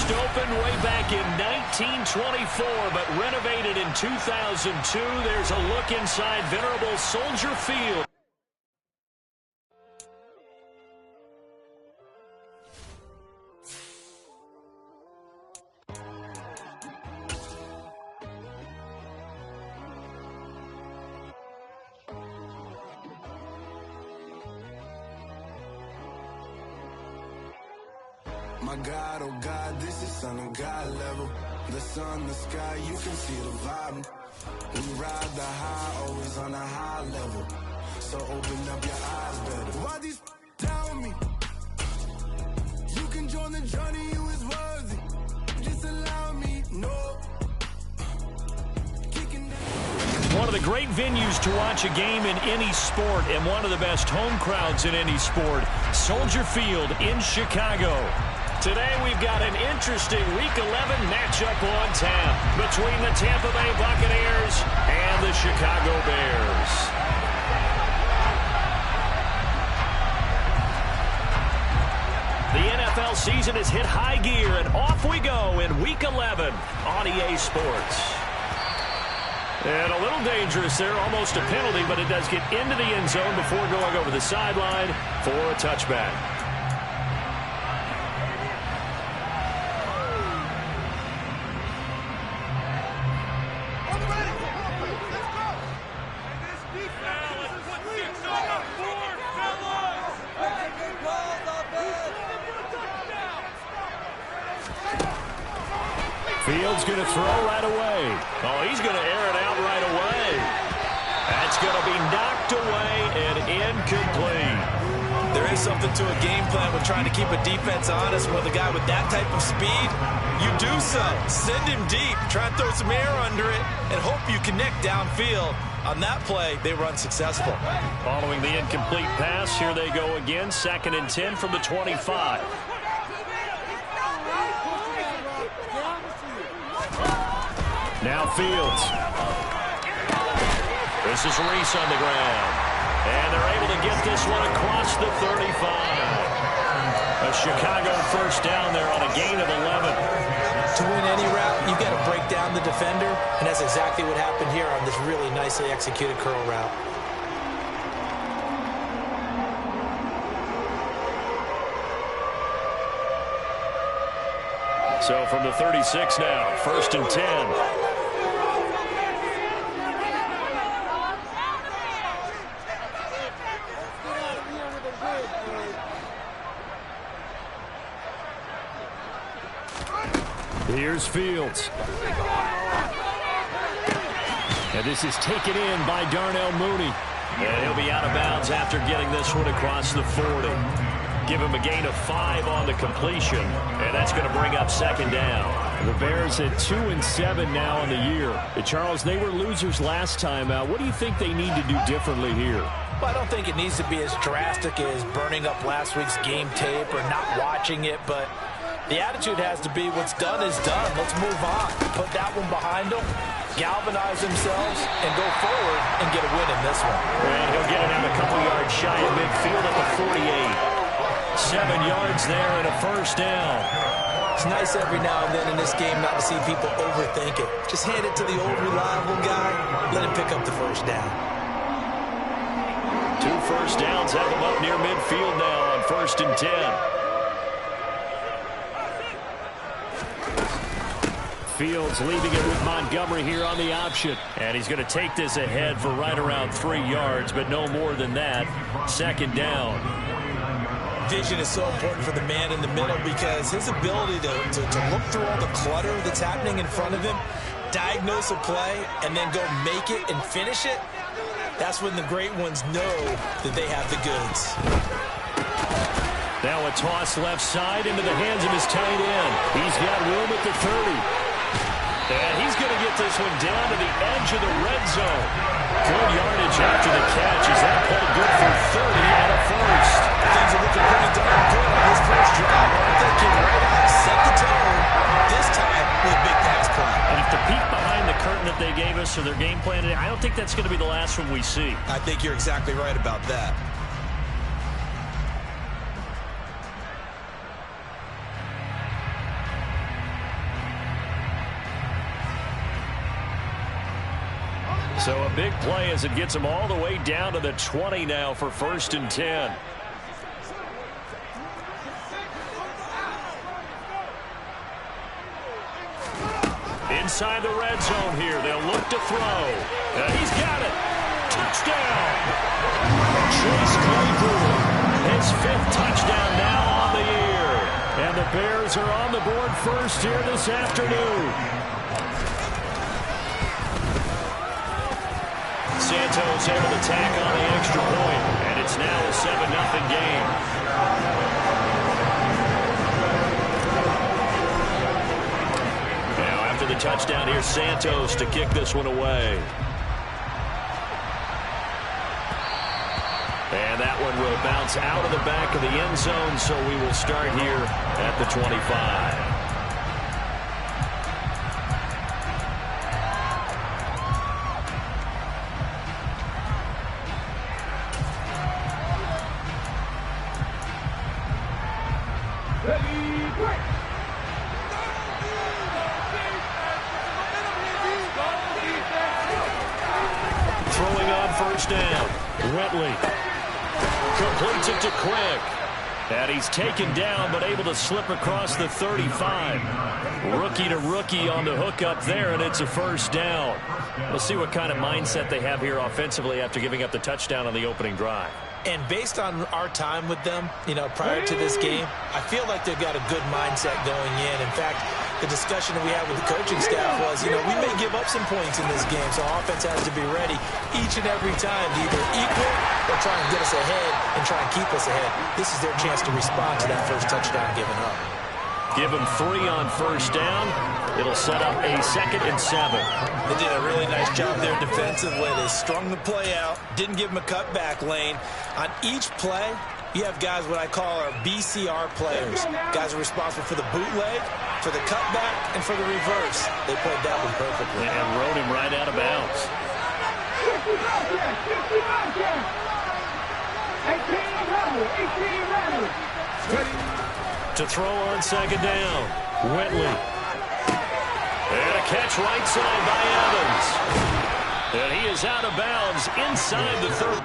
First opened way back in 1924, but renovated in 2002. There's a look inside venerable Soldier Field. My God, oh God, this is Son of God level. The sun, the sky, you can see the vibe. We ride the high, always on a high level. So open up your eyes better. Why these tell me? You can join the journey, you is worthy. Just allow me, no. One of the great venues to watch a game in any sport, and one of the best home crowds in any sport, Soldier Field in Chicago. Today we've got an interesting Week 11 matchup on tap between the Tampa Bay Buccaneers and the Chicago Bears. The NFL season has hit high gear, and off we go in Week 11 on EA Sports. And a little dangerous there, almost a penalty, but it does get into the end zone before going over the sideline for a touchback. Fields going to throw right away. Oh, he's going to air it out right away. That's going to be knocked away and incomplete. There is something to a game plan with trying to keep a defense honest with a guy with that type of speed. You do so. Send him deep. Try and throw some air under it and hope you connect downfield. On that play, they were unsuccessful. Following the incomplete pass, here they go again. 2nd and 10 from the 25. Now Fields. This is Reese on the ground. And they're able to get this one across the 35. A Chicago first down there on a gain of 11. To win any route, you've got to break down the defender, and that's exactly what happened here on this really nicely executed curl route. So from the 36 now, 1st and 10. Here's Fields. And this is taken in by Darnell Mooney. And he'll be out of bounds after getting this one across the 40. Give him a gain of 5 on the completion, and that's going to bring up 2nd down. The Bears at 2-7 now in the year. Charles, they were losers last time out. What do you think they need to do differently here? Well, I don't think it needs to be as drastic as burning up last week's game tape or not watching it, but the attitude has to be what's done is done. Let's move on. Put that one behind them, galvanize themselves, and go forward and get a win in this one. And he'll get it out a couple yards shy of midfield at the 48. 7 yards there and a first down. It's nice every now and then in this game not to see people overthink it. Just hand it to the old reliable guy. Let him pick up the first down. 2 first downs have him up near midfield now on 1st and 10. Fields leaving it with Montgomery here on the option. And he's going to take this ahead for right around 3 yards, but no more than that. 2nd down. Vision is so important for the man in the middle because his ability to look through all the clutter that's happening in front of him, diagnose a play, and then go make it and finish it, that's when the great ones know that they have the goods. Now a toss left side into the hands of his tight end. He's got room at the 30. And he's going to get this one down to the edge of the red zone. Good yardage after the catch. Is that play good for 30 and a first? Things are looking pretty darn good on his first drive. I'm thinking right out, set the tone, this time with big pass play. And if the peek behind the curtain that they gave us or their game plan today, I don't think that's going to be the last one we see. I think you're exactly right about that. So a big play as it gets them all the way down to the 20 now for 1st and 10. Inside the red zone here. They'll look to throw. He's got it. Touchdown. Chase Claypool. His 5th touchdown now on the year. And the Bears are on the board first here this afternoon. Santos able to tack on the extra point, and it's now a 7-0 game. Now after the touchdown, here's Santos to kick this one away. And that one will bounce out of the back of the end zone, so we will start here at the 25. Throwing on 1st down. Wentley completes it to Quick. And he's taken down, but able to slip across the 35. Rookie to rookie on the hookup there, and it's a 1st down. We'll see what kind of mindset they have here offensively after giving up the touchdown on the opening drive. And based on our time with them, prior to this game, I feel like they've got a good mindset going in. In fact, the discussion that we had with the coaching staff was, we may give up some points in this game, so offense has to be ready each and every time to either equal or try and get us ahead and try and keep us ahead. This is their chance to respond to that first touchdown given up. Give them 3 on 1st down. It'll set up a 2nd and 7. They did a really nice job there defensively. They strung the play out, didn't give them a cutback lane. On each play, you have guys what I call our BCR players. Guys are responsible for the bootleg, for the cutback, and for the reverse. They played that one perfectly. And rode him right out of bounds. To throw on 2nd down. Wentley. And a catch right side by Evans. And he is out of bounds inside the 30.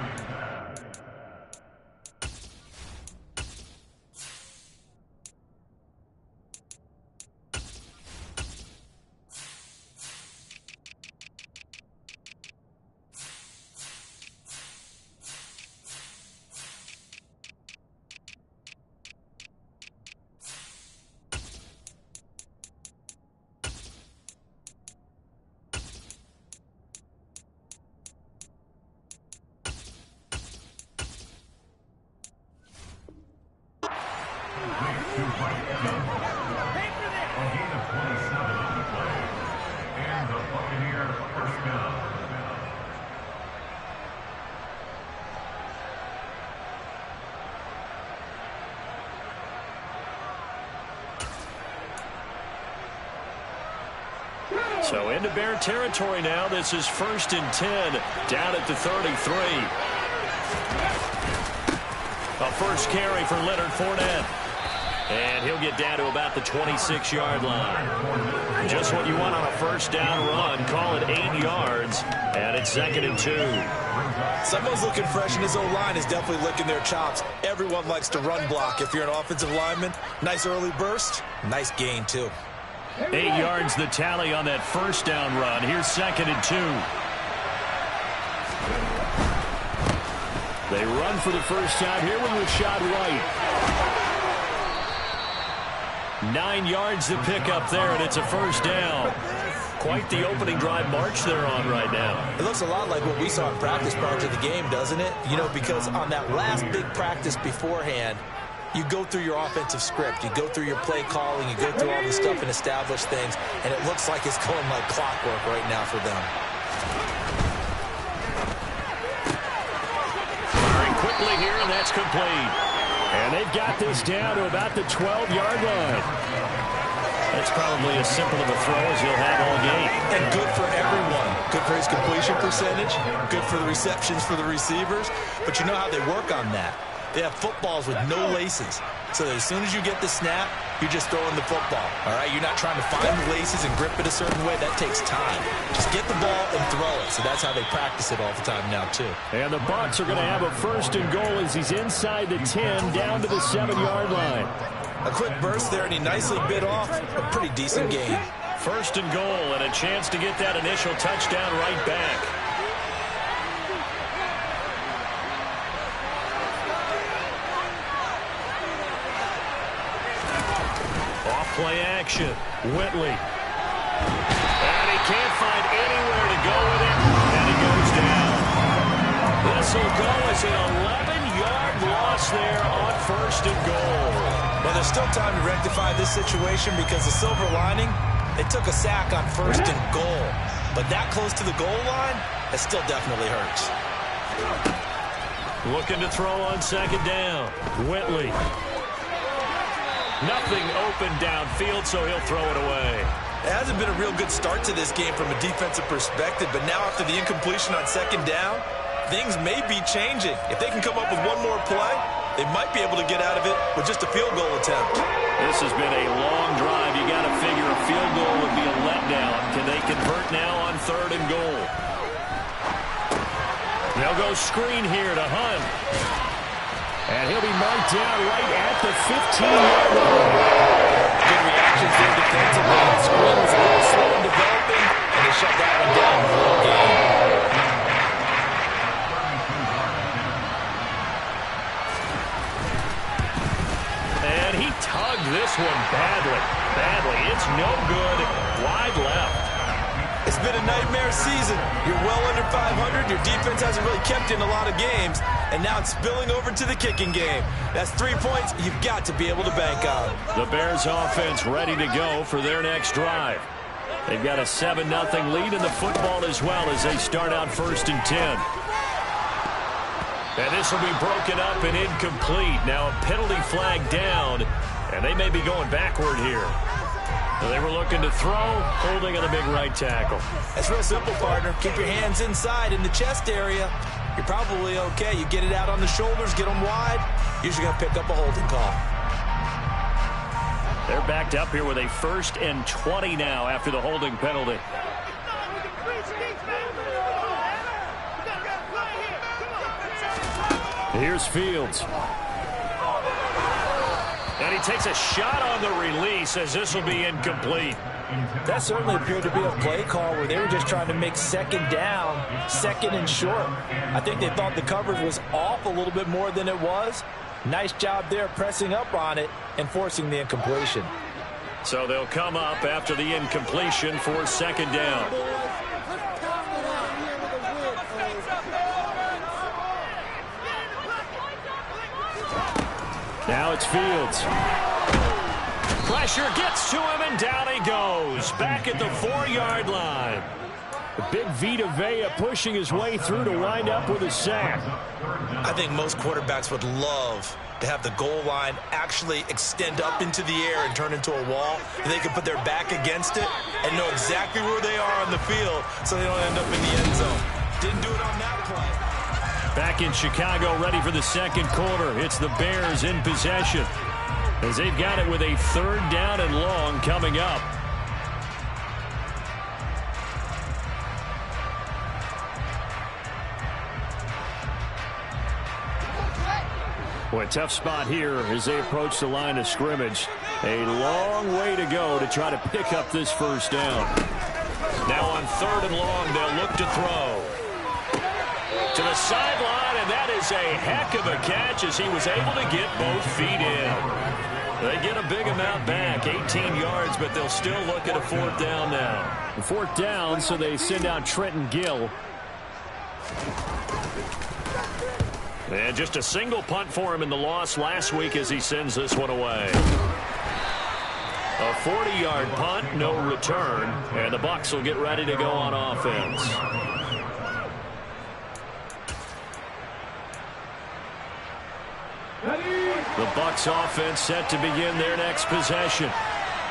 So into Bear territory now. This is 1st and 10 down at the 33. A first carry for Leonard Fournette. And he'll get down to about the 26-yard line. Just what you want on a 1st down run. Call it 8 yards. And it's 2nd and 2. Someone's looking fresh, and his O-line is definitely licking their chops. Everyone likes to run block. If you're an offensive lineman, nice early burst, nice gain, too. 8 yards the tally on that 1st down run. Here's 2nd and 2. They run for the 1st time here with Rashad White. 9 yards to pick up there, and it's a 1st down. Quite the opening drive march they're on right now. It looks a lot like what we saw in practice prior to the game, doesn't it? Because on that last big practice beforehand, you go through your offensive script. You go through your play calling. You go through all this stuff and establish things. And it looks like it's going like clockwork right now for them. Firing quickly here, and that's complete. And they've got this down to about the 12-yard line. That's probably as simple of a throw as he'll have all game. And good for everyone. Good for his completion percentage. Good for the receptions for the receivers. But you know how they work on that. They have footballs with no laces. So that as soon as you get the snap, you're just throwing the football. All right, you're not trying to find the laces and grip it a certain way. That takes time. Just get the ball and throw it. So that's how they practice it all the time now, too. And the Bucs are going to have a 1st and goal as he's inside the 10, down to the 7-yard line. A quick burst there, and he nicely bit off a pretty decent gain. 1st and goal, and a chance to get that initial touchdown right back. Play action. Whitley. And he can't find anywhere to go with it. And he goes down. This will go as an 11-yard loss there on 1st and goal. Well, there's still time to rectify this situation because the silver lining, they took a sack on 1st and goal. But that close to the goal line, that still definitely hurts. Looking to throw on 2nd down. Whitley. Nothing open downfield, so he'll throw it away. It hasn't been a real good start to this game from a defensive perspective, but now after the incompletion on 2nd down, things may be changing. If they can come up with one more play, they might be able to get out of it with just a field goal attempt. This has been a long drive. You got to figure a field goal would be a letdown. Can they convert now on 3rd and goal? They'll go screen here to Hunt. And he'll be marked down right at the 15-yard line. Good reactions there defensively. The screen was a little slow in developing, and they shut that one down for the game. And he tugged this one badly. It's no good. Wide left. It's been a nightmare season. You're well under 500. Your defense hasn't really kept you in a lot of games. And now it's spilling over to the kicking game. That's 3 points you've got to be able to bank on. The Bears offense ready to go for their next drive. They've got a 7-0 lead in the football as well as they start out 1st and 10. And this will be broken up and incomplete. Now a penalty flag down, and they may be going backward here. They were looking to throw, holding on the big right tackle. That's real simple, partner. Keep your hands inside in the chest area. You're probably okay. You get it out on the shoulders, get them wide. Usually going to pick up a holding call. They're backed up here with a 1st and 20 now after the holding penalty. Here's Fields. And he takes a shot on the release as this will be incomplete. That certainly appeared to be a play call where they were just trying to make 2nd down, 2nd and short. I think they thought the coverage was off a little bit more than it was. Nice job there pressing up on it and forcing the incompletion. So they'll come up after the incompletion for 2nd down. Now it's Fields. Pressure gets to him, and down he goes. Back at the 4-yard line. The big Vita Vea pushing his way through to wind up with a sack. I think most quarterbacks would love to have the goal line actually extend up into the air and turn into a wall. They can put their back against it and know exactly where they are on the field so they don't end up in the end zone. Didn't do it on that play. Back in Chicago, ready for the 2nd quarter. It's the Bears in possession as they've got it with a 3rd down and long coming up. Boy, tough spot here as they approach the line of scrimmage. A long way to go to try to pick up this 1st down. Now on 3rd and long, they'll look to throw. To the sideline, and that is a heck of a catch as he was able to get both feet in. They get a big amount back, 18 yards, but they'll still look at a 4th down now. 4th down, so they send out Trenton Gill. And just a single punt for him in the loss last week as he sends this one away. A 40-yard punt, no return, and the Bucs will get ready to go on offense. The Bucs offense set to begin their next possession.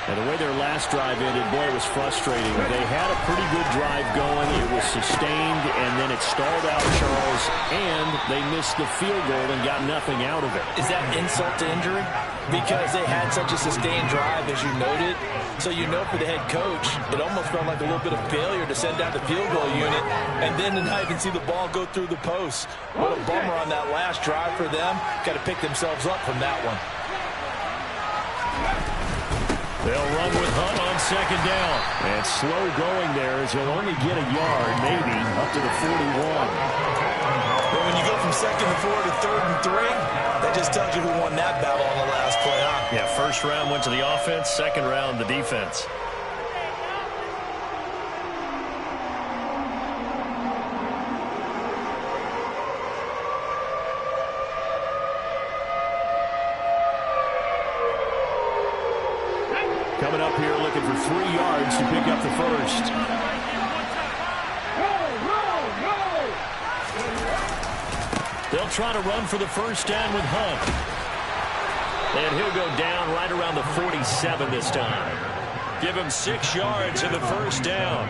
And the way their last drive ended, boy, it was frustrating. They had a pretty good drive going. It was sustained, and then it stalled out, Charles, and they missed the field goal and got nothing out of it. Is that insult to injury? Because they had such a sustained drive, as you noted. So you know for the head coach, it almost felt like a little bit of failure to send out the field goal unit and then to not even see the ball go through the post. What a bummer on that last drive for them. Got to pick themselves up from that one. They'll run with Hunt on second down. And slow going there as he'll only get a yard, maybe, up to the 41. But when you go from second and 4 to third and 3, that just tells you who won that battle on the last play, huh? Yeah, first round went to the offense, second round the defense. Coming up here looking for 3 yards to pick up the first. They'll try to run for the first down with Hunt. And he'll go down right around the 47 this time. Give him 6 yards in the first down.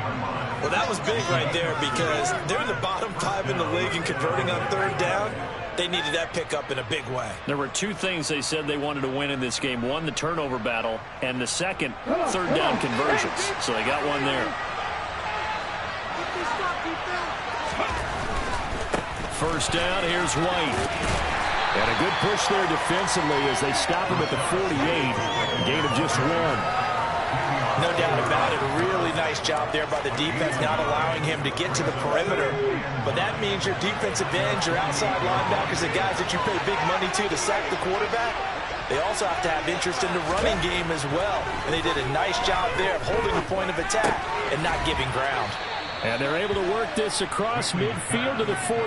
Well, that was big right there because they're in the bottom 5 in the league and converting on third down. They needed that pickup in a big way. There were 2 things they said they wanted to win in this game. One, the turnover battle, and the second, third down conversions. So they got one there. First down, here's White. And a good push there defensively as they stop him at the 48. A gain of just 1. No doubt about it. A really nice job there by the defense, not allowing him to get to the perimeter. But that means your defensive ends, your outside linebackers, the guys that you pay big money to sack the quarterback, they also have to have interest in the running game as well. And they did a nice job there of holding the point of attack and not giving ground. And they're able to work this across midfield to the 48.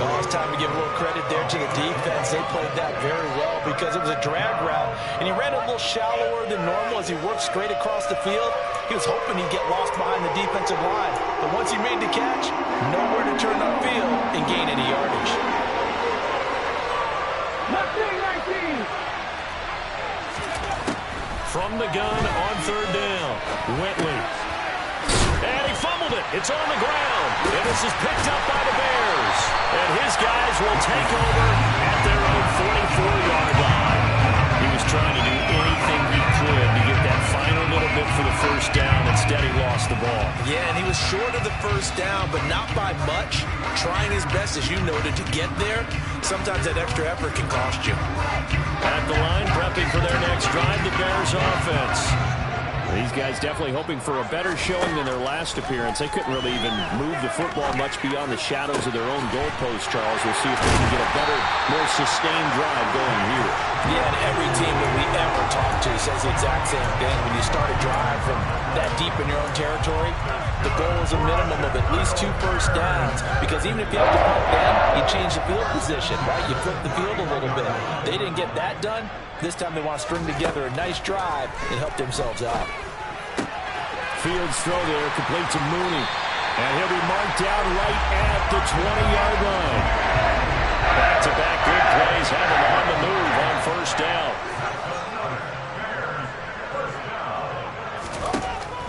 Oh, it's time to give a little credit there to the defense. They played that very well because it was a drag route, and he ran a little shallower than normal as he worked straight across the field. He was hoping he'd get lost behind the defensive line, but once he made the catch, nowhere to turn upfield and gain any yardage. From the gun on third down, Whitley. And he fumbled it. It's on the ground. And this is picked up by the Bears. And his guys will take over at their own 44-yard line. He was trying to do anything he could to get that final little bit for the first down. Instead, he lost the ball. Yeah, and he was short of the first down, but not by much. Trying his best, as you noted, to get there. Sometimes that extra effort can cost you. At the line, prepping for their next drive, the Bears offense. These guys definitely hoping for a better showing than their last appearance. They couldn't really even move the football much beyond the shadows of their own goalpost, Charles. We'll see if they can get a better, more sustained drive going here. Yeah, and every team that we ever talk to says the exact same thing. When you start a drive from that deep in your own territory, the goal is a minimum of at least 2 first downs. Because even if you have to punt then, you change the field position, right? You flip the field a little bit. They didn't get that done. This time they want to string together a nice drive and help themselves out. Fields throw there, complete to Mooney. And he'll be marked down right at the 20-yard line. Back-to-back good plays have him on the move on first down.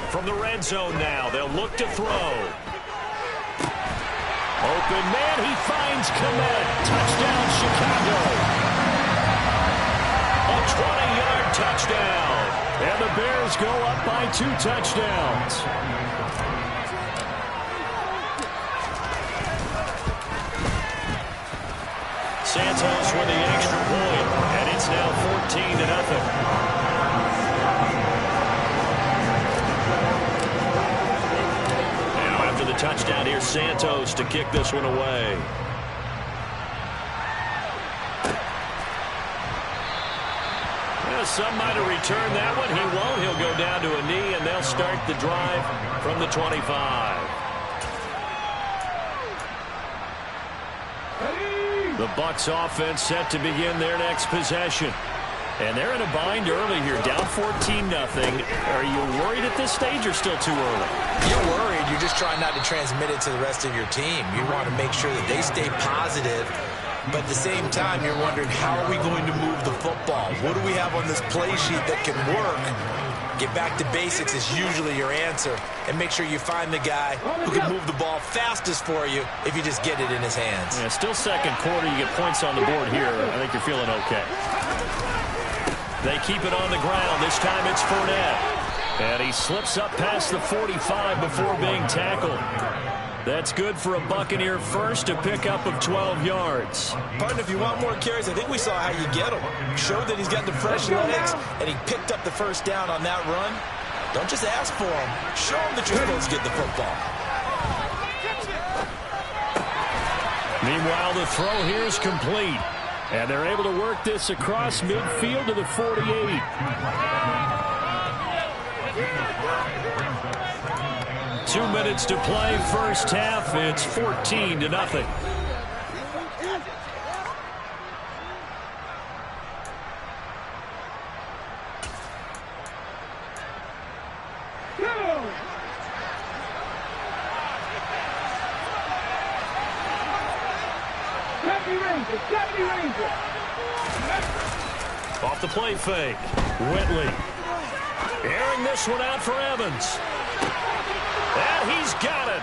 From the red zone now, they'll look to throw. Open man, he finds Kmet. Touchdown, Chicago. A 20-yard touchdown. And the Bears go up by 2 touchdowns. Santos with the extra point, and it's now 14-0. Now after the touchdown, here's Santos to kick this one away. Some might have returned that one. He won't. He'll go down to a knee, and they'll start the drive from the 25. The Bucs offense set to begin their next possession. And they're in a bind early here, down 14-0. Are you worried at this stage or still too early? You're worried. You're just trying not to transmit it to the rest of your team. You want to make sure that they stay positive. But at the same time, you're wondering, how are we going to move the football? What do we have on this play sheet that can work? Get back to basics is usually your answer. And make sure you find the guy who can move the ball fastest for you if you just get it in his hands. Yeah, still second quarter. You get points on the board here. I think you're feeling okay. They keep it on the ground. This time it's Fournette. And he slips up past the 45 before being tackled. That's good for a Buccaneer first, a pickup of 12 yards. Partner, if you want more carries, I think we saw how you get them. Showed that he's got the fresh legs, and he picked up the first down on that run. Don't just ask for him. Show him that you're supposed to get the football. Meanwhile, the throw here is complete. And they're able to work this across midfield to the 48. Two minutes to play, first half. It's 14-0. Off the play fake. Whitley. Airing this one out for Evans. And he's got it.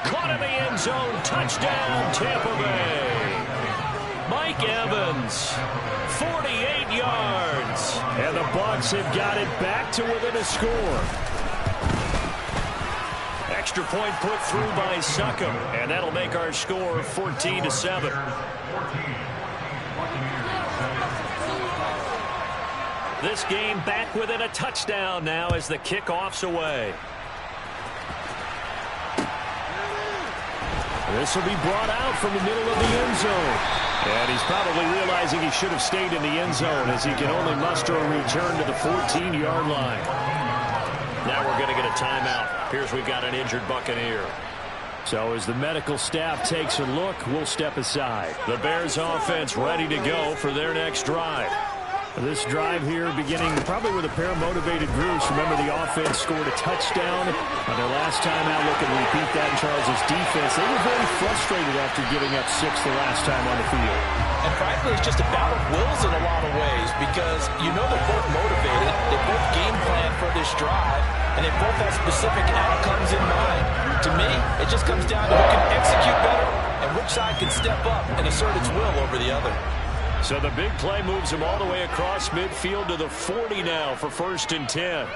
Caught in the end zone. Touchdown, Tampa Bay. Mike Evans, 48 yards. And the Bucs have got it back to within a score. Extra point put through by Succop. And that'll make our score 14-7. This game back within a touchdown now as the kickoff's away. This will be brought out from the middle of the end zone. And he's probably realizing he should have stayed in the end zone as he can only muster a return to the 14-yard line. Now we're going to get a timeout. Here's we've got an injured Buccaneer. So as the medical staff takes a look, we'll step aside. The Bears offense ready to go for their next drive. This drive here beginning probably with a pair of motivated groups. Remember, the offense scored a touchdown on their last time out. Look and repeat that in Charles' defense. They were very frustrated after giving up 6 the last time on the field. And frankly, it's just a battle of wills in a lot of ways because you know they're both motivated. They both game plan for this drive, and they both have specific outcomes in mind. To me, it just comes down to who can execute better and which side can step up and assert its will over the other. So the big play moves him all the way across midfield to the 40 now for 1st and 10.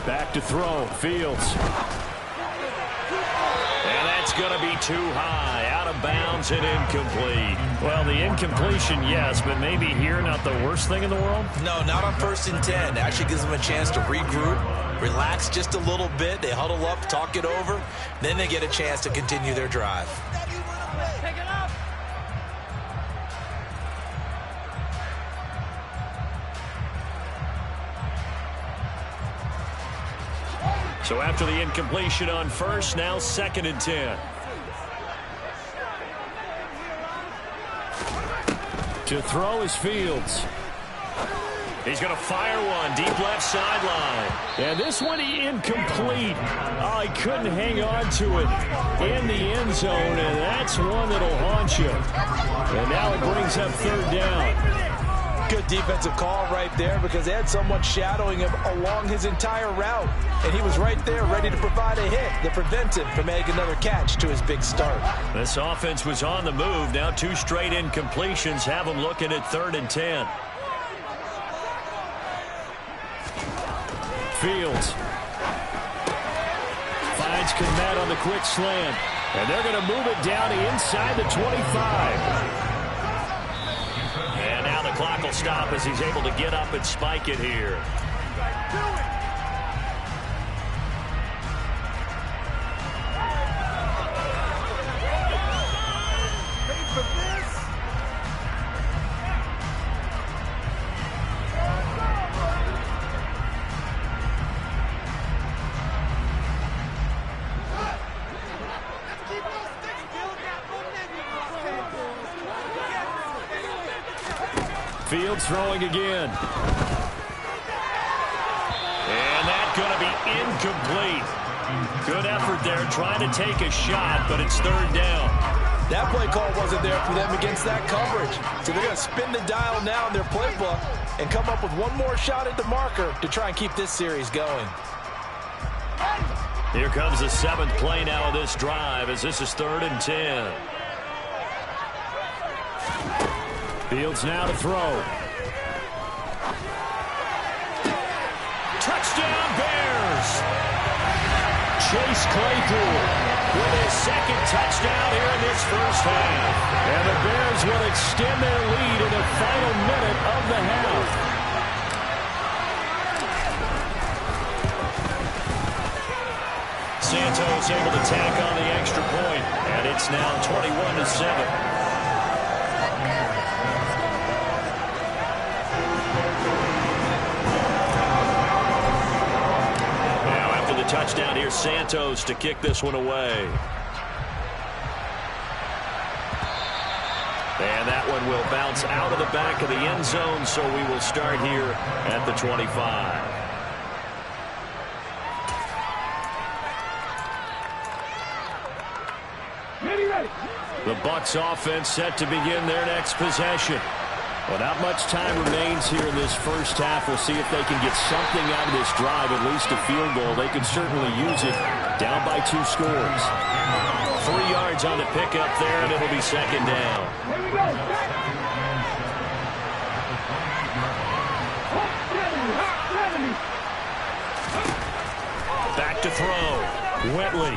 Back to throw. Fields. And that's going to be too high. Out of bounds and incomplete. Well, the incompletion, yes, but maybe here not the worst thing in the world? No, not on 1st and 10. It actually gives them a chance to regroup, relax just a little bit. They huddle up, talk it over. Then they get a chance to continue their drive. Pick it up. So after the incompletion on 1st, now 2nd and 10. To throw is Fields. He's going to fire one deep left sideline. And this one incomplete. Oh, he couldn't hang on to it in the end zone, and that's one that'll haunt you. And now it brings up 3rd down. Good defensive call right there because they had someone shadowing him along his entire route. And he was right there ready to provide a hit that prevents him from making another catch to his big start. This offense was on the move. Now 2 straight incompletions have them looking at 3rd and 10. Fields finds Kmet on the quick slant. And they're going to move it down to inside the 25. And now the clock will stop as he's able to get up and spike it here. Fields throwing again. And that's going to be incomplete. Good effort there, trying to take a shot, but it's third down. That play call wasn't there for them against that coverage. So they're going to spin the dial now in their playbook and come up with one more shot at the marker to try and keep this series going. Here comes the 7th play now of this drive as this is 3rd and 10. Fields now to throw. Touchdown Bears! Chase Claypool with his 2nd touchdown here in this first half. And the Bears will extend their lead in the final minute of the half. Santos able to tack on the extra point, and it's now 21-7. Touchdown here, Santos to kick this one away. And that one will bounce out of the back of the end zone, so we will start here at the 25. The Bucs offense set to begin their next possession. Well, not much time remains here in this first half. We'll see if they can get something out of this drive, at least a field goal. They can certainly use it. Down by 2 scores. 3 yards on the pickup there, and it'll be 2nd down. Back to throw. Whitley.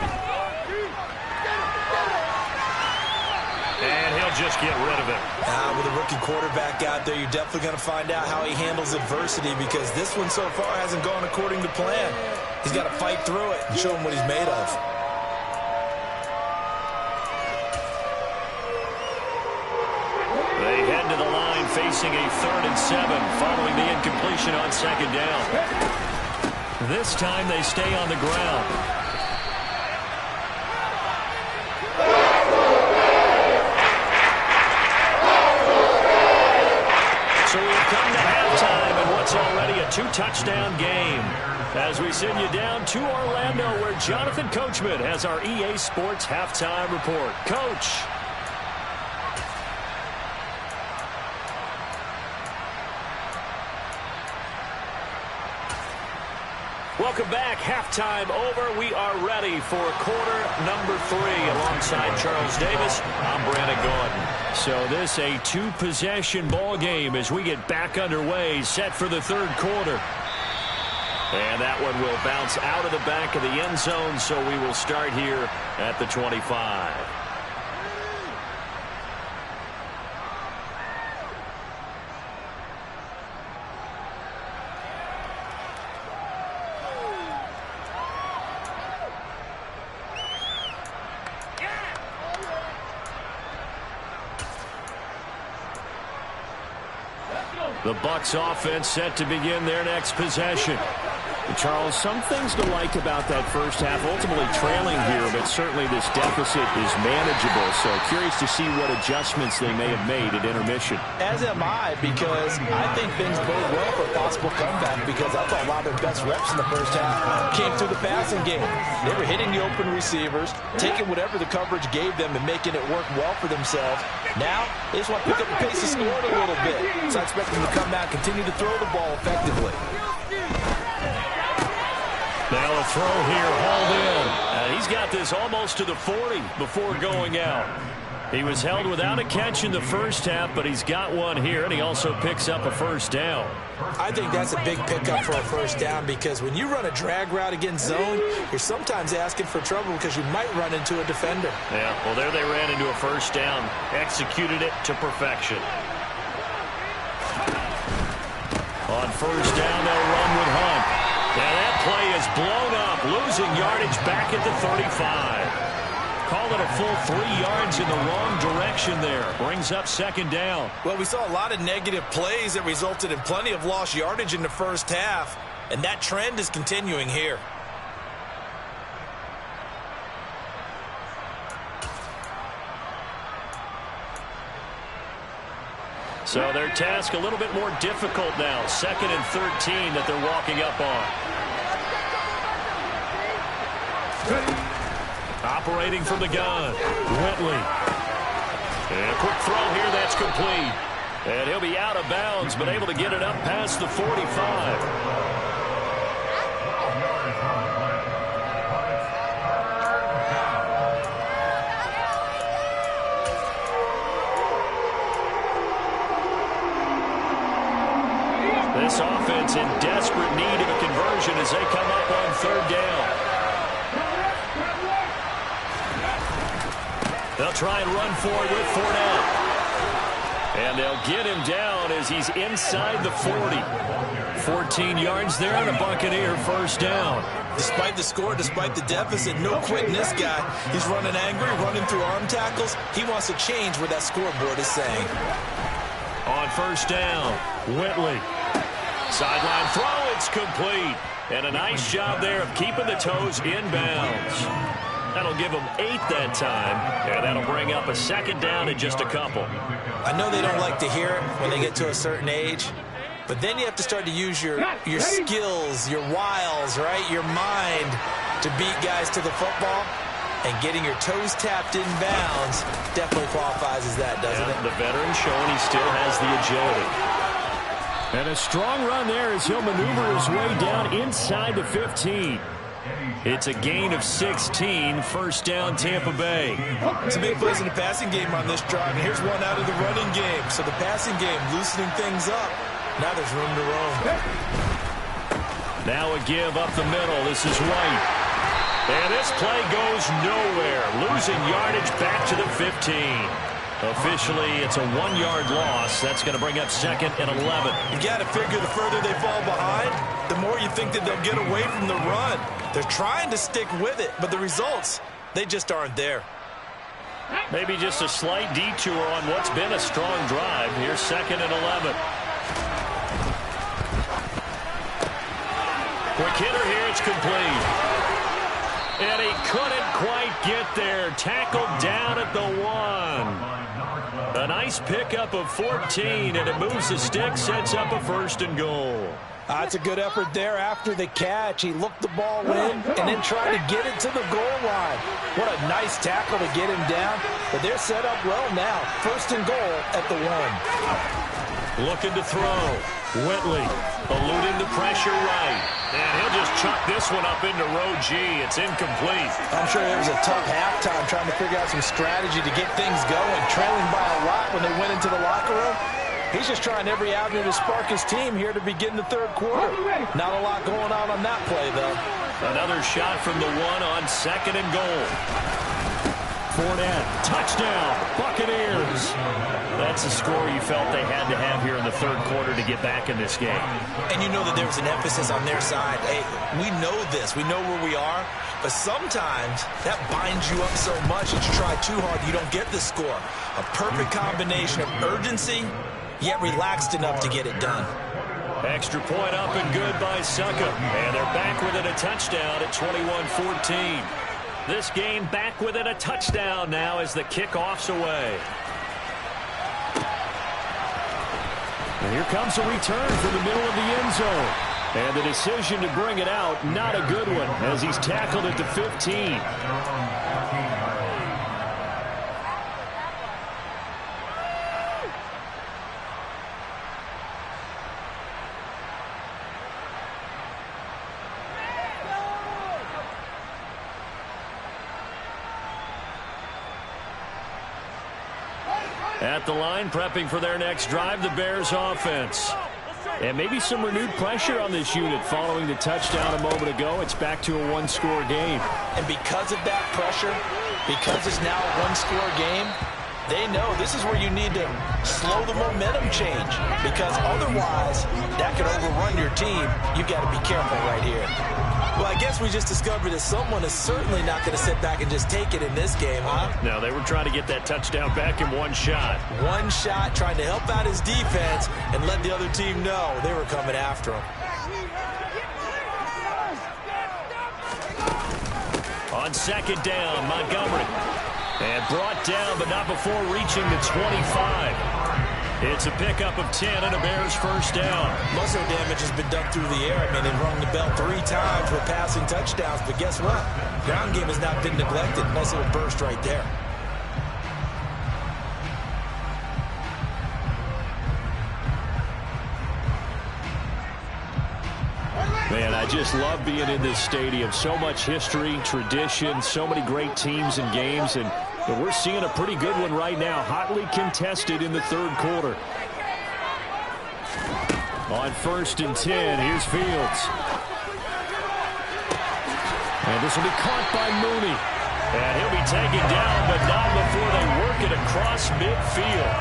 And he'll just get rid of it. With a rookie quarterback out there, you're definitely going to find out how he handles adversity, because this one so far hasn't gone according to plan. He's got to fight through it and show him what he's made of. They head to the line facing a 3rd and 7 following the incompletion on 2nd down. This time they stay on the ground. So we've come to halftime in what's already a 2-touchdown game. As we send you down to Orlando, where Jonathan Coachman has our EA Sports halftime report. Coach. Welcome back. Halftime over. We are ready for quarter number 3 alongside Charles Davis. I'm Brandon Gordon. So this a 2-possession ball game as we get back underway, set for the 3rd quarter. And that one will bounce out of the back of the end zone, so we will start here at the 25. The Bucs offense set to begin their next possession. Charles, some things to like about that first half, ultimately trailing here, but certainly this deficit is manageable. So curious to see what adjustments they may have made at intermission. As am I, because I think things bode well for a possible comeback, because I thought a lot of their best reps in the first half came through the passing game. They were hitting the open receivers, taking whatever the coverage gave them and making it work well for themselves. Now, they just want to pick up the pace of scoring a little bit. So I expect them to come out and continue to throw the ball effectively. Now a throw here, hauled in. He's got this almost to the 40 before going out. He was held without a catch in the first half, but he's got one here, and he also picks up a first down. I think that's a big pickup for a first down, because when you run a drag route against zone, you're sometimes asking for trouble because you might run into a defender. Yeah, well, there they ran into a first down, executed it to perfection. On first down, they'll run with Hunt. Now that play is blown up, losing yardage back at the 35. Call it a full 3 yards in the wrong direction there. Brings up 2nd down. Well, we saw a lot of negative plays that resulted in plenty of lost yardage in the first half, and that trend is continuing here. So their task a little bit more difficult now. 2nd and 13 that they're walking up on. Operating from the gun, Whitley. And a quick throw here, that's complete. And he'll be out of bounds, but able to get it up past the 45. This offense in desperate need of a conversion as they come up on third down. They'll try and run for it with Fournette. And they'll get him down as he's inside the 40. 14 yards there on a Buccaneer first down. Despite the score, despite the deficit, no quitting this guy. He's running angry, running through arm tackles. He wants to change what that scoreboard is saying. On first down, Whitley. Sideline throw, it's complete. And a nice job there of keeping the toes inbounds. That'll give them 8 that time, and that'll bring up a second down in just a couple. I know they don't like to hear it when they get to a certain age, but then you have to start to use your skills, your wiles, right, your mind to beat guys to the football. And getting your toes tapped in bounds definitely qualifies as that, doesn't it? The veteran showing he still has the agility. And a strong run there as he'll maneuver his way down inside the 15. It's a gain of 16, first down Tampa Bay. Some big plays in the passing game on this drive, and here's one out of the running game. So the passing game loosening things up. Now there's room to roam. Now a give up the middle. This is White. And this play goes nowhere. Losing yardage back to the 15. Officially, it's a 1-yard loss. That's going to bring up second and 11. You got to figure the further they fall behind, the more you think that they'll get away from the run. They're trying to stick with it, but the results, they just aren't there. Maybe just a slight detour on what's been a strong drive. Here's second and 11. Quick hitter here, it's complete. And he couldn't quite get there. Tackled down at the 1. A nice pickup of 14, and it moves the stick, sets up a first and goal. That's a good effort there after the catch. He looked the ball in and then tried to get it to the goal line. What a nice tackle to get him down. But they're set up well now. First and goal at the 1. Looking to throw. Whitley eluding the pressure right. And he'll just chuck this one up into row G. It's incomplete. I'm sure it was a tough halftime trying to figure out some strategy to get things going. Trailing by a lot when they went into the locker room. He's just trying every avenue to spark his team here to begin the third quarter. Not a lot going on that play, though. Another shot from the 1 on second and goal. Fournette, touchdown, Buccaneers. That's the score you felt they had to have here in the third quarter to get back in this game. And you know that there was an emphasis on their side. Hey, we know this. We know where we are. But sometimes that binds you up so much that you try too hard, you don't get the score. A perfect combination of urgency, yet relaxed enough to get it done. Extra point up and good by Succa. And they're back within a touchdown at 21-14. This game back within a touchdown now as the kickoff's away. And here comes a return from the middle of the end zone. And the decision to bring it out, not a good one, as he's tackled at the 15. At the line, prepping for their next drive, the Bears offense. And maybe some renewed pressure on this unit following the touchdown a moment ago. It's back to a one-score game. And because of that pressure, because it's now a one-score game, they know this is where you need to slow the momentum change. Because otherwise, that could overrun your team. You've got to be careful right here. Well, I guess we just discovered that someone is certainly not going to sit back and just take it in this game, huh? No, they were trying to get that touchdown back in one shot. One shot, trying to help out his defense and let the other team know they were coming after him. On second down, Montgomery. And brought down, but not before reaching the 25. It's a pickup of 10 and a Bears first down. Muscle damage has been done through the air. I mean, they've rung the bell 3 times with passing touchdowns, but guess what? Ground game has not been neglected. Nice little burst right there. Man, I just love being in this stadium. So much history, tradition, so many great teams and games, and we're seeing a pretty good one right now, hotly contested in the third quarter. On 1st and 10, here's Fields. And this will be caught by Mooney. And he'll be taken down, but not before they work it across midfield.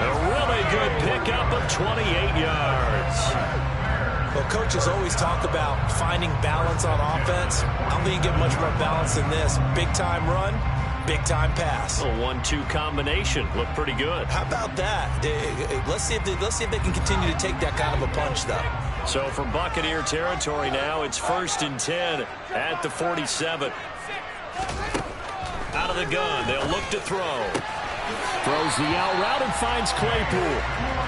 A really good pickup of 28 yards. Well, coaches always talk about finding balance on offense. I don't think you get much more balance than this. Big-time run, big-time pass. A 1-2 combination. Looked pretty good. How about that? Let's see if they can continue to take that kind of a punch, though. So from Buccaneer territory now, it's 1st and 10 at the 47. Out of the gun, they'll look to throw. Throws the out route and finds Claypool.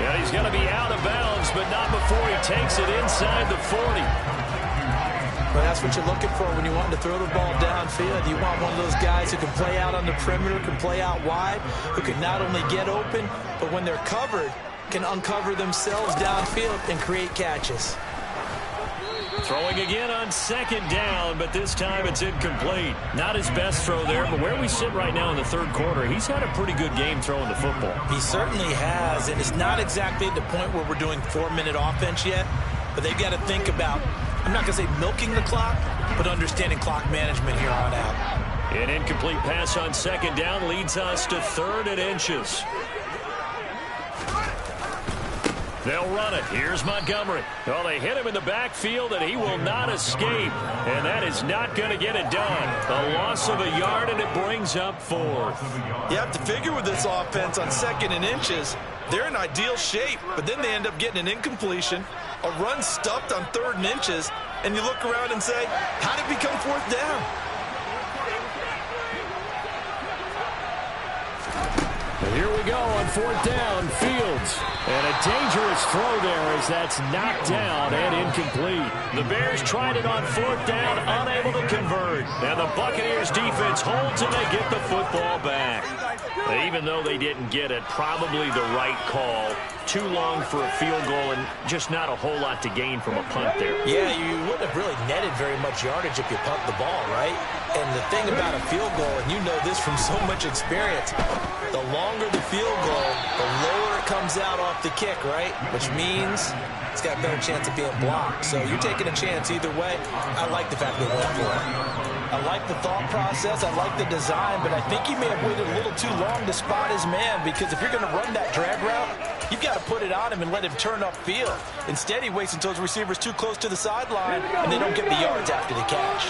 And he's going to be out of bounds, but not before he takes it inside the 40. Well, that's what you're looking for when you want to throw the ball downfield. You want one of those guys who can play out on the perimeter, can play out wide, who can not only get open, but when they're covered, can uncover themselves downfield and create catches. Throwing again on 2nd down, but this time it's incomplete. Not his best throw there, but where we sit right now in the third quarter, he's had a pretty good game throwing the football. He certainly has, and it's not exactly at the point where we're doing 4-minute offense yet, but they've got to think about, I'm not going to say milking the clock, but understanding clock management here on out. An incomplete pass on 2nd down leads us to 3rd and inches. They'll run it. Here's Montgomery. Well, they hit him in the backfield, and he will not escape. And that is not going to get it done. A loss of a yard, and it brings up 4th. You have to figure with this offense on 2nd and inches, they're in ideal shape, but then they end up getting an incompletion, a run stuffed on 3rd and inches, and you look around and say, how did it become 4th down? Here we go on 4th down, Fields. And a dangerous throw there as that's knocked down and incomplete. The Bears tried it on 4th down, unable to convert. And the Buccaneers defense holds and they get the football back. Even though they didn't get it, probably the right call. Too long for a field goal and just not a whole lot to gain from a punt there. Yeah, you wouldn't have really netted very much yardage if you punt the ball, right? And the thing about a field goal, and you know this from so much experience, the longer the field goal, the lower it comes out off the kick, right? Which means it's got a better chance of being blocked. So you're taking a chance either way. I like the fact they went for it. I like the thought process. I like the design, but I think he may have waited a little too long to spot his man, because if you're going to run that drag route, you've got to put it on him and let him turn upfield. Instead, he waits until his receiver's too close to the sideline, and they don't get the yards after the catch.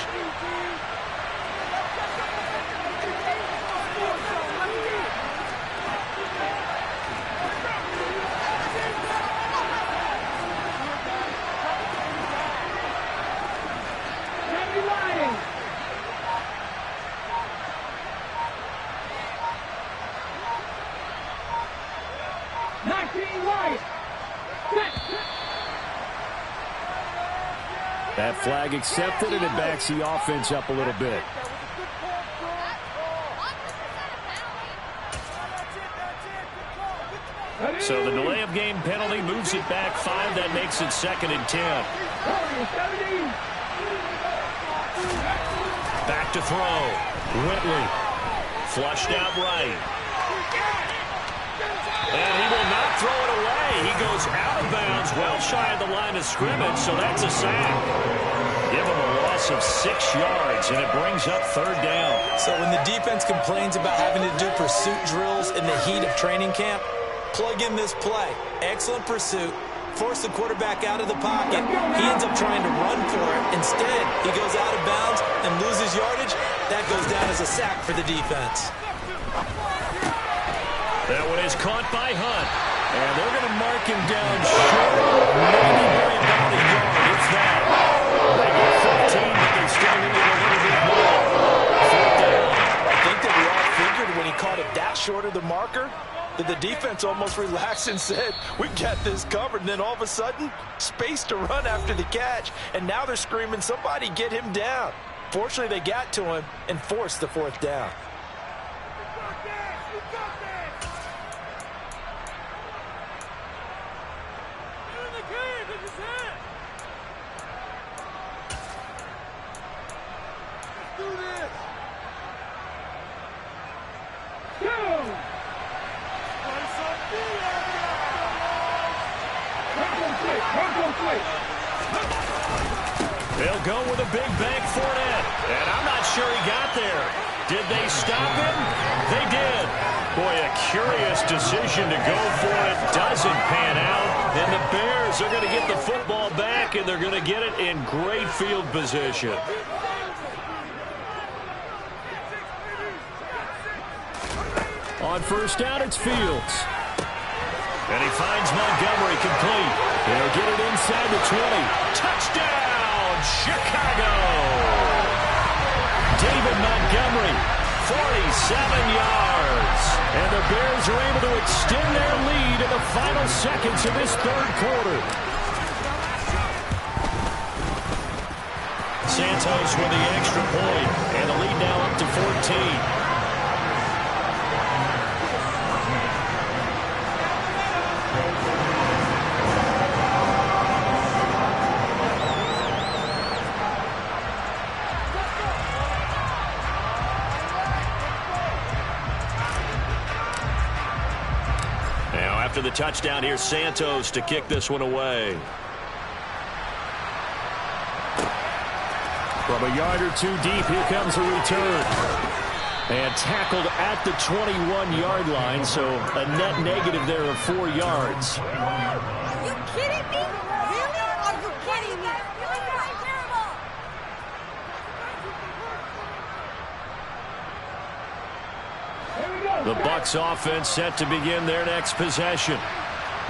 That flag accepted, and it backs the offense up a little bit. So the delay of game penalty moves it back 5. That makes it 2nd and 10. Back to throw. Whitley. Flushed out right. And he will not throw it away. He goes out of bounds, well shy of the line of scrimmage, so that's a sack. Give him a loss of 6 yards, and it brings up 3rd down. So when the defense complains about having to do pursuit drills in the heat of training camp, plug in this play. Excellent pursuit. Force the quarterback out of the pocket. He ends up trying to run for it. Instead, he goes out of bounds and loses yardage. That goes down as a sack for the defense. That one is caught by Hunt. And they're going to mark him down short. Maybe very about a yard, if that. They get 15, but they still need a little bit more. 4th down. I think that we all figured when he caught it that short of the marker, that the defense almost relaxed and said, we've got this covered. And then all of a sudden, space to run after the catch. And now they're screaming, somebody get him down. Fortunately, they got to him and forced the fourth down. They'll go with a big bank for it. And I'm not sure he got there. Did they stop him? They did. Boy, a curious decision to go for it. Doesn't pan out. And the Bears are going to get the football back, and they're going to get it in great field position. On first down, it's Fields. And he finds Montgomery complete. They'll get it inside the 20. Touchdown, Chicago! David Montgomery, 47 yards. And the Bears are able to extend their lead in the final seconds of this third quarter. Santos with the extra point, and the lead now up to 14. After the touchdown, here's Santos to kick this one away. From a yard or two deep, here comes a return. And tackled at the 21-yard line, so a net negative there of 4 yards. Are you kidding me? Really? Are you kidding me? The Bucs offense set to begin their next possession.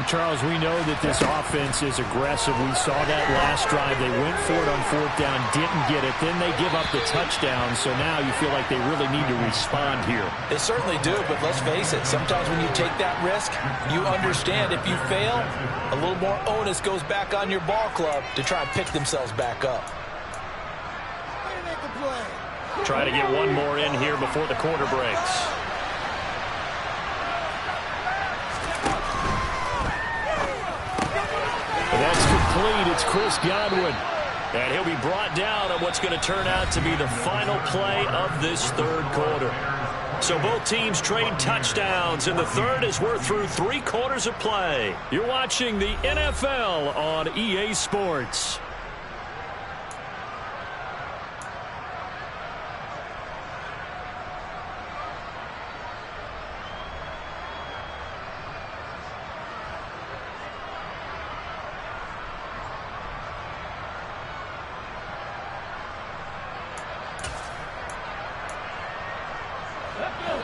Charles, we know that this offense is aggressive. We saw that last drive. They went for it on fourth down, didn't get it. Then they give up the touchdown, so now you feel like they really need to respond here. They certainly do, but let's face it. Sometimes when you take that risk, you understand if you fail, a little more onus goes back on your ball club to try and pick themselves back up. Try to get one more in here before the quarter breaks. That's complete. It's Chris Godwin. And he'll be brought down on what's going to turn out to be the final play of this third quarter. So both teams trade touchdowns, and the third as we're through 3 quarters of play. You're watching the NFL on EA Sports.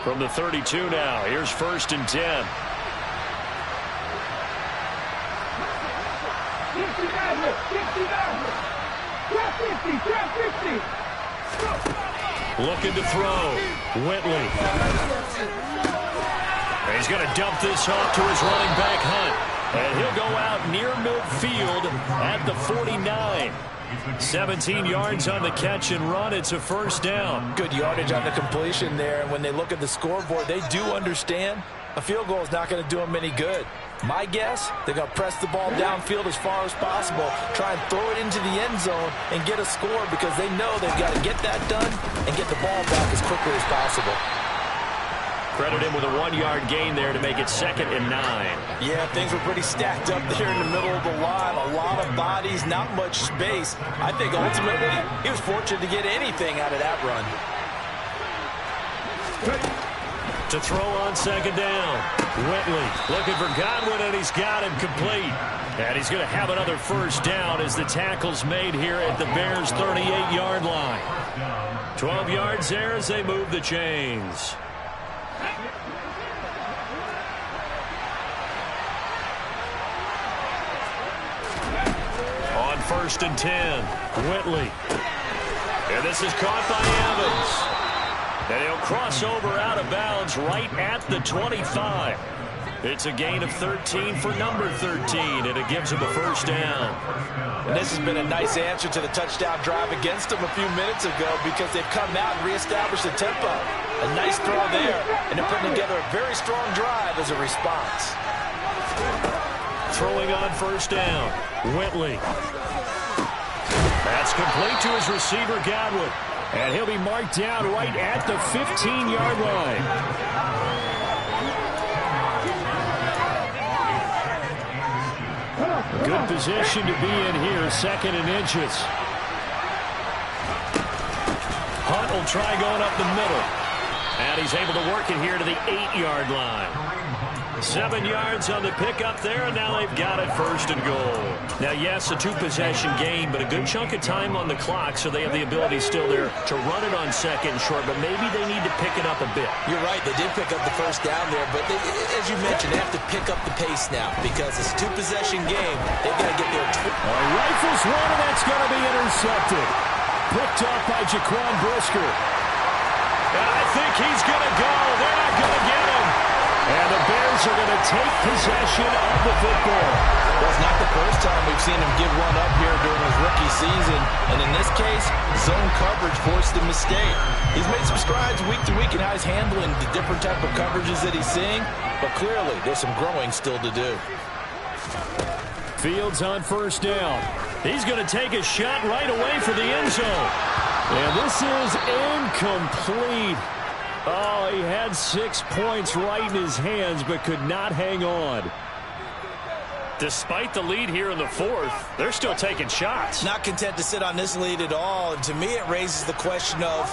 From the 32 now, here's 1st and 10. Looking to throw. Whitley. He's going to dump this off to his running back, Hunt. And he'll go out near midfield at the 49. 17 yards on the catch and run. It's a first down. Good yardage on the completion there. And when they look at the scoreboard, they do understand a field goal is not going to do them any good. My guess, they're going to press the ball downfield as far as possible, try and throw it into the end zone and get a score because they know they've got to get that done and get the ball back as quickly as possible. Credit him with a 1-yard gain there to make it 2nd and 9. Yeah, things were pretty stacked up there in the middle of the line. A lot of bodies, not much space. I think ultimately he was fortunate to get anything out of that run. To throw on 2nd down. Whitley looking for Godwin, and he's got him complete. And he's going to have another first down as the tackle's made here at the Bears' 38-yard line. 12 yards there as they move the chains. On 1st and 10, Whitley. And this is caught by Evans. And he'll cross over out of bounds right at the 25. It's a gain of 13 for number 13, and it gives him a first down. And this has been a nice answer to the touchdown drive against them a few minutes ago because they've come out and reestablished the tempo. A nice throw there, and they're putting together a very strong drive as a response. Throwing on first down, Whitley. That's complete to his receiver, Godwin. And he'll be marked down right at the 15-yard line. Good position to be in here, 2nd and inches. Hunt will try going up the middle. And he's able to work it here to the 8-yard line. 7 yards on the pickup there, and now they've got it 1st and goal. Now, yes, a 2-possession game, but a good chunk of time on the clock, so they have the ability still there to run it on 2nd and short, but maybe they need to pick it up a bit. You're right, they did pick up the first down there, but as you mentioned, they have to pick up the pace now because it's a 2-possession game. They've got to get there. Rifles one, and that's going to be intercepted. Picked up by Jaquan Brisker. And I think he's going to go. They're not going to get him. And the Bears are going to take possession of the football. Well, it's not the first time we've seen him give one up here during his rookie season. And in this case, zone coverage forced the mistake. He's made some strides week to week in how he's handling the different type of coverages that he's seeing. But clearly, there's some growing still to do. Fields on first down. He's going to take a shot right away for the end zone. And this is incomplete. Oh, he had 6 points right in his hands, but could not hang on. Despite the lead here in the 4th, they're still taking shots. Not content to sit on this lead at all. And to me, it raises the question of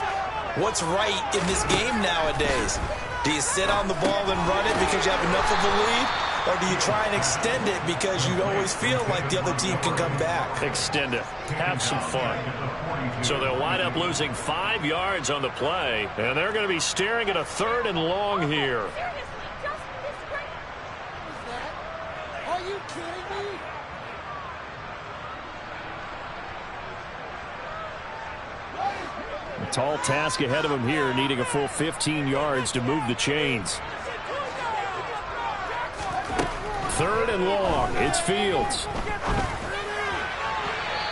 what's right in this game nowadays. Do you sit on the ball and run it because you have enough of a lead? Or do you try and extend it because you always feel like the other team can come back? Extend it. Have some fun. So they'll wind up losing 5 yards on the play, and they're going to be staring at a 3rd and long here. Are you kidding me? A tall task ahead of him here, needing a full 15 yards to move the chains. 3rd and long. It's Fields.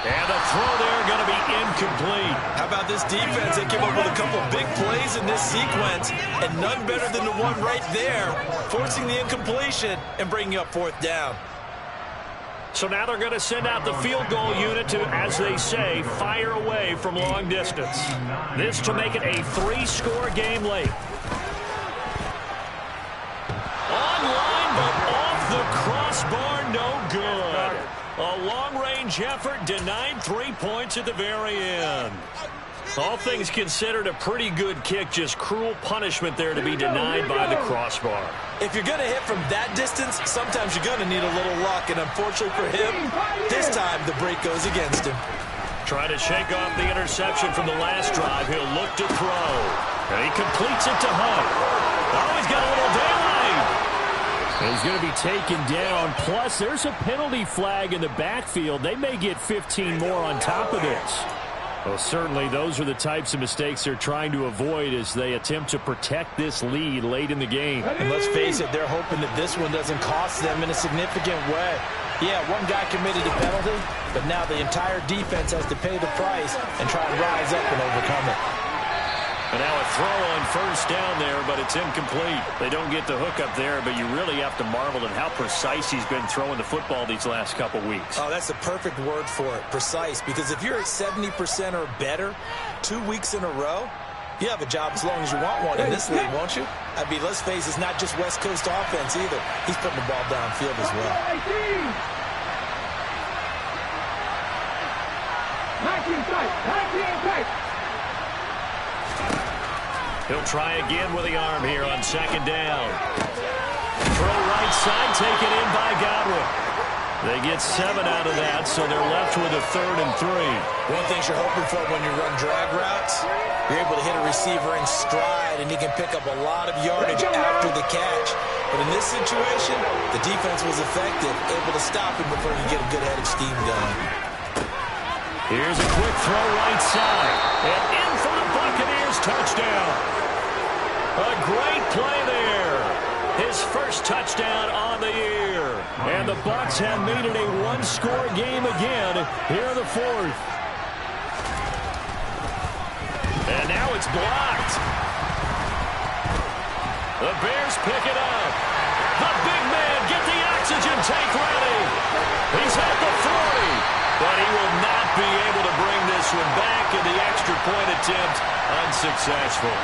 And the throw there going to be incomplete. How about this defense? They came up with a couple big plays in this sequence, and none better than the one right there, forcing the incompletion and bringing up 4th down. So now they're going to send out the field goal unit to, as they say, fire away from long distance. This to make it a 3-score game late. Online, but off the crossbar, no good. A long-range effort denied 3 points at the very end. All things considered, a pretty good kick, just cruel punishment there to be denied by the crossbar. If you're going to hit from that distance, sometimes you're going to need a little luck, and unfortunately for him, this time the break goes against him. Trying to shake off the interception from the last drive. He'll look to throw. And he completes it to Hunt. Oh, he's got a little daylight. He's going to be taken down. Plus, there's a penalty flag in the backfield. They may get 15 more on top of this. Well, certainly those are the types of mistakes they're trying to avoid as they attempt to protect this lead late in the game. And let's face it, they're hoping that this one doesn't cost them in a significant way. Yeah, one guy committed a penalty, but now the entire defense has to pay the price and try and rise up and overcome it. And now a throw on first down there, but it's incomplete. They don't get the hook up there, but you really have to marvel at how precise he's been throwing the football these last couple weeks. Oh, that's the perfect word for it, precise. Because if you're at 70% or better 2 weeks in a row, you have a job as long as you want one in this league, won't you? I mean, let's face it, it's not just West Coast offense either. He's putting the ball downfield as well. He'll try again with the arm here on second down. Throw right side, taken in by Godwin. They get 7 out of that, so they're left with a 3rd and 3. One thing you're hoping for when you run drag routes, you're able to hit a receiver in stride, and he can pick up a lot of yardage after the catch. But in this situation, the defense was effective, able to stop him before he get a good head of steam going. Here's a quick throw right side. And in for the Buccaneers touchdown. A great play there. his first touchdown on the year. And the Bucs have made it a one-score game again here in the fourth. And now it's blocked. The Bears pick it up. The big man, get the oxygen tank ready. He's at the 40, but he will not be able to bring this one back, and the extra point attempt unsuccessful.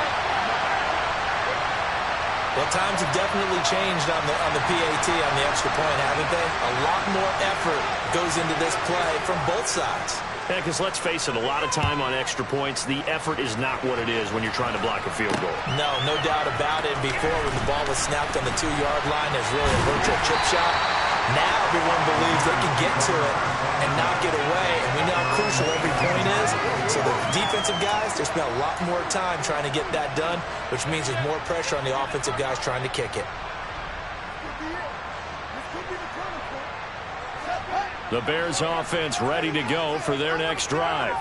Well, times have definitely changed on the PAT, on the extra point, haven't they? A lot more effort goes into this play from both sides. Yeah, because let's face it, a lot of time on extra points, the effort is not what it is when you're trying to block a field goal. No doubt about it. Before, when the ball was snapped on the 2-yard line, there's really a virtual chip shot. Now everyone believes they can get to it and knock it away, and we know how crucial every point is. So the defensive guys, they spent a lot more time trying to get that done, which means there's more pressure on the offensive guys trying to kick it. The Bears offense ready to go for their next drive.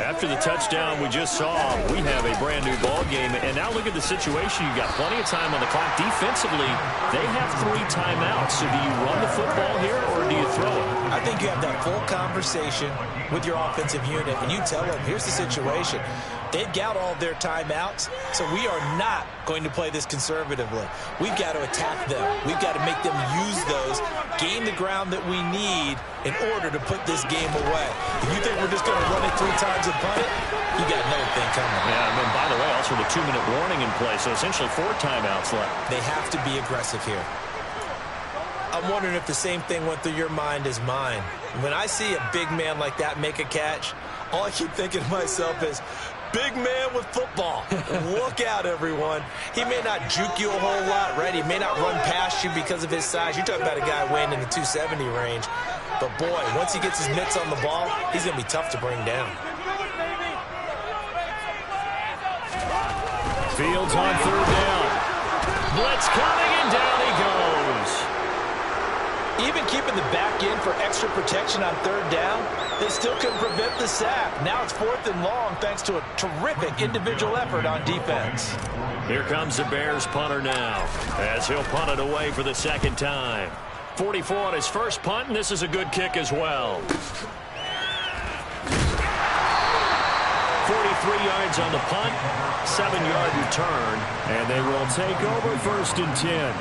After the touchdown we just saw, we have a brand new ball game. And now look at the situation. You've got plenty of time on the clock. Defensively, they have 3 timeouts. So do you run the football here or do you throw it? I think you have that full conversation with your offensive unit, and you tell them, here's the situation. They've got all their timeouts, so we are not going to play this conservatively. We've got to attack them. We've got to make them use those, gain the ground that we need in order to put this game away. If you think we're just going to run it 3 times and punt it, you got another thing coming. Yeah, and by the way, also the 2-minute warning in play, so essentially 4 timeouts left. They have to be aggressive here. I'm wondering if the same thing went through your mind as mine. When I see a big man like that make a catch, all I keep thinking to myself is, big man with football. Look out, everyone. He may not juke you a whole lot, right? He may not run past you because of his size. You're talking about a guy weighing in the 270 range. But, boy, once he gets his mitts on the ball, he's going to be tough to bring down. Fields on 3rd down. Blitz coming, and down he goes. Even keeping the back in for extra protection on 3rd down, they still couldn't prevent the sack. Now it's 4th and long thanks to a terrific individual effort on defense. Here comes the Bears punter now as he'll punt it away for the 2nd time. 44 on his first punt, and this is a good kick as well. 43 yards on the punt, 7-yard return, and they will take over 1st and 10.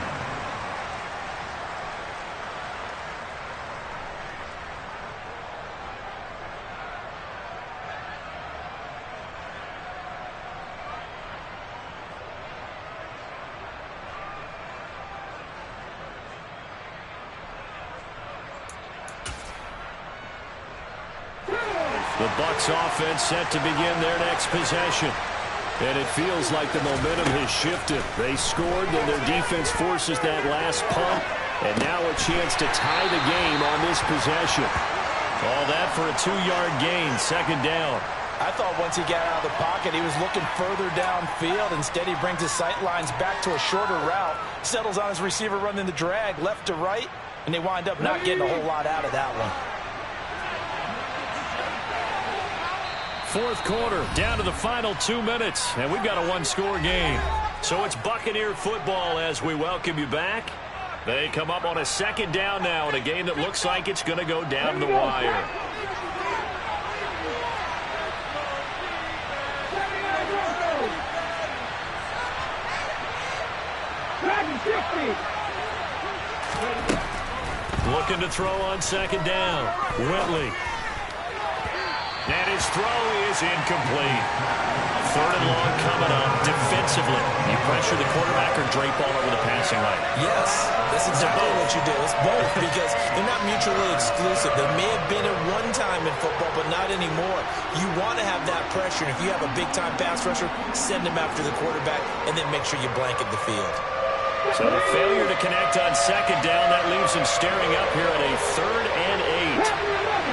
The Bucs offense set to begin their next possession. And it feels like the momentum has shifted. They scored, then their defense forces that last punt. And now a chance to tie the game on this possession. All that for a 2-yard gain, 2nd down. I thought once he got out of the pocket, he was looking further downfield. Instead, he brings his sight lines back to a shorter route, settles on his receiver running the drag left to right, and they wind up not getting a whole lot out of that one. 4th quarter, down to the final 2 minutes, and we've got a 1-score game. So it's Buccaneer football as we welcome you back. They come up on a 2nd down now in a game that looks like it's going to go down the wire. Looking to throw on 2nd down. Whitley. And his throw is incomplete. 3rd and long coming up. Defensively, you pressure the quarterback or drape all over the passing lane? Yes, that's exactly what you do. It's both because they're not mutually exclusive. They may have been at one time in football, but not anymore. You want to have that pressure. And if you have a big-time pass rusher, send him after the quarterback and then make sure you blanket the field. So the failure to connect on 2nd down, that leaves him staring up here at a 3rd and 8.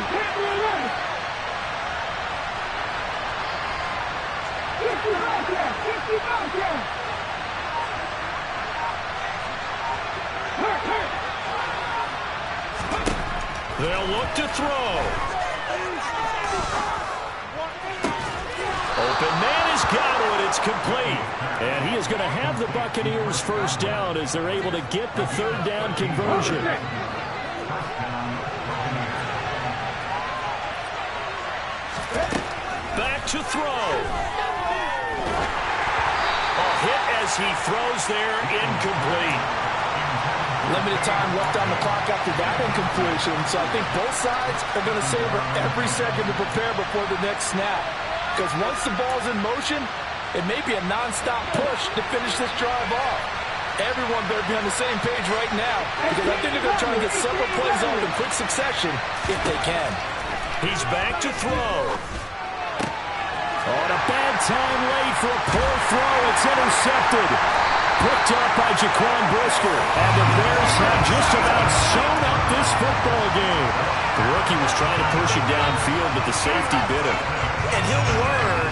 They'll look to throw. Open man is Godwin. It's complete. And he is going to have the Buccaneers first down as they're able to get the third down conversion. Back to throw. A hit as he throws there, incomplete. Limited time left on the clock after that incompletion, so I think both sides are going to savor every second to prepare before the next snap. Because once the ball's in motion, it may be a non-stop push to finish this drive off. Everyone better be on the same page right now, because I think they're going to try and get several plays off in quick succession if they can. He's back to throw. On a bad time late for a poor throw. It's intercepted. Picked up by Jaquan Brisker. And the Bears have just about sewn up this football game. The rookie was trying to push him downfield, but the safety bit him. And he'll learn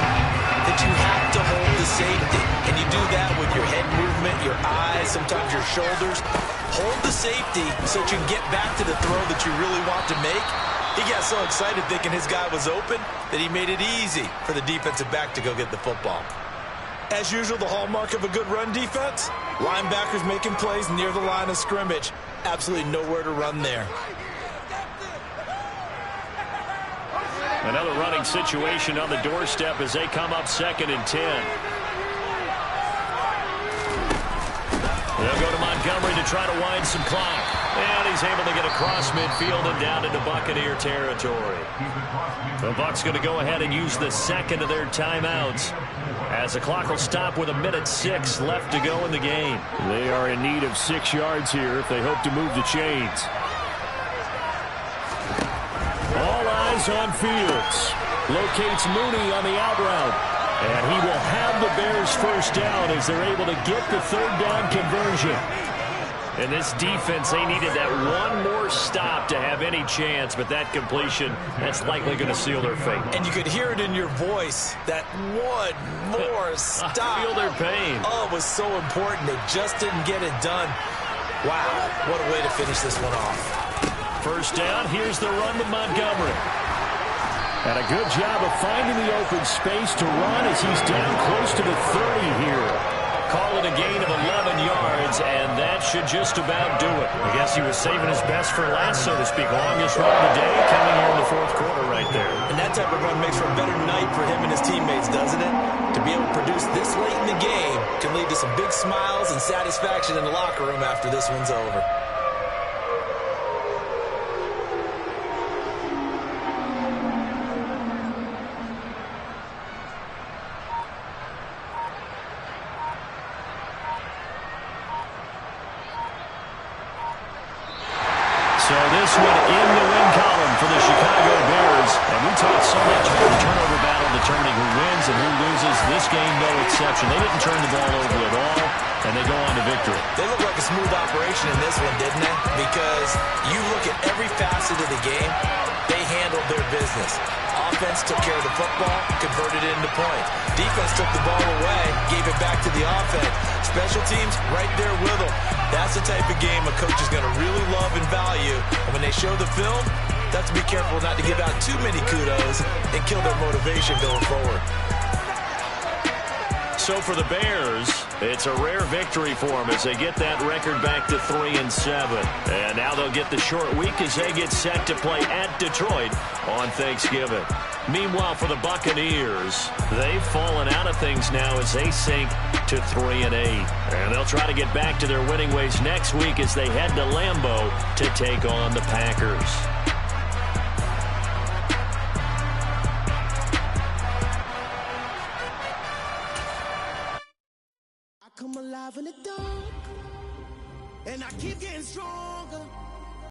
that you have to hold the safety. And you do that with your head movement, your eyes, sometimes your shoulders. Hold the safety so that you can get back to the throw that you really want to make. He got so excited thinking his guy was open that he made it easy for the defensive back to go get the football. As usual, the hallmark of a good run defense, linebackers making plays near the line of scrimmage. Absolutely nowhere to run there. Another running situation on the doorstep as they come up 2nd and 10. They'll go to Montgomery to try to wind some clock. And he's able to get across midfield and down into Buccaneer territory. The Bucs going to go ahead and use the second of their timeouts, as the clock will stop with 1:06 left to go in the game. They are in need of 6 yards here if they hope to move the chains. All eyes on Fields. Locates Mooney on the out route. And he will have the Bears first down as they're able to get the third down conversion. And this defense, they needed that one more stop to have any chance, but that completion, that's likely going to seal their fate. And you could hear it in your voice, that one more stop. I feel their pain. Oh, it was so important. They just didn't get it done. Wow, what a way to finish this one off. First down, here's the run to Montgomery. And a good job of finding the open space to run as he's down close to the 30 here. Call it a gain of 11 yards, and that should just about do it. I guess he was saving his best for last, so to speak. Longest run of the day coming here in the fourth quarter right there. And that type of run makes for a better night for him and his teammates, doesn't it? To be able to produce this late in the game can lead to some big smiles and satisfaction in the locker room after this one's over. So this one in the win column for the Chicago Bears. And we talked so much about the turnover battle determining who wins and who loses. This game, no exception. They didn't turn the ball over at all, and they go on to victory. They look like a smooth operation in this one, didn't they? Because you look at every facet of the game, they handled their business. Offense took care of the football, converted it into points. Defense took the ball away, gave it back to the offense. Special teams, right there with them. That's the type of game a coach is going to really love and value. And when they show the film, they have to be careful not to give out too many kudos and kill their motivation going forward. So for the Bears, it's a rare victory for them as they get that record back to 3-7. And now they'll get the short week as they get set to play at Detroit on Thanksgiving. Meanwhile, for the Buccaneers, they've fallen out of things now as they sink to 3-8. And they'll try to get back to their winning ways next week as they head to Lambeau to take on the Packers. Come alive in the dark, and I keep getting stronger.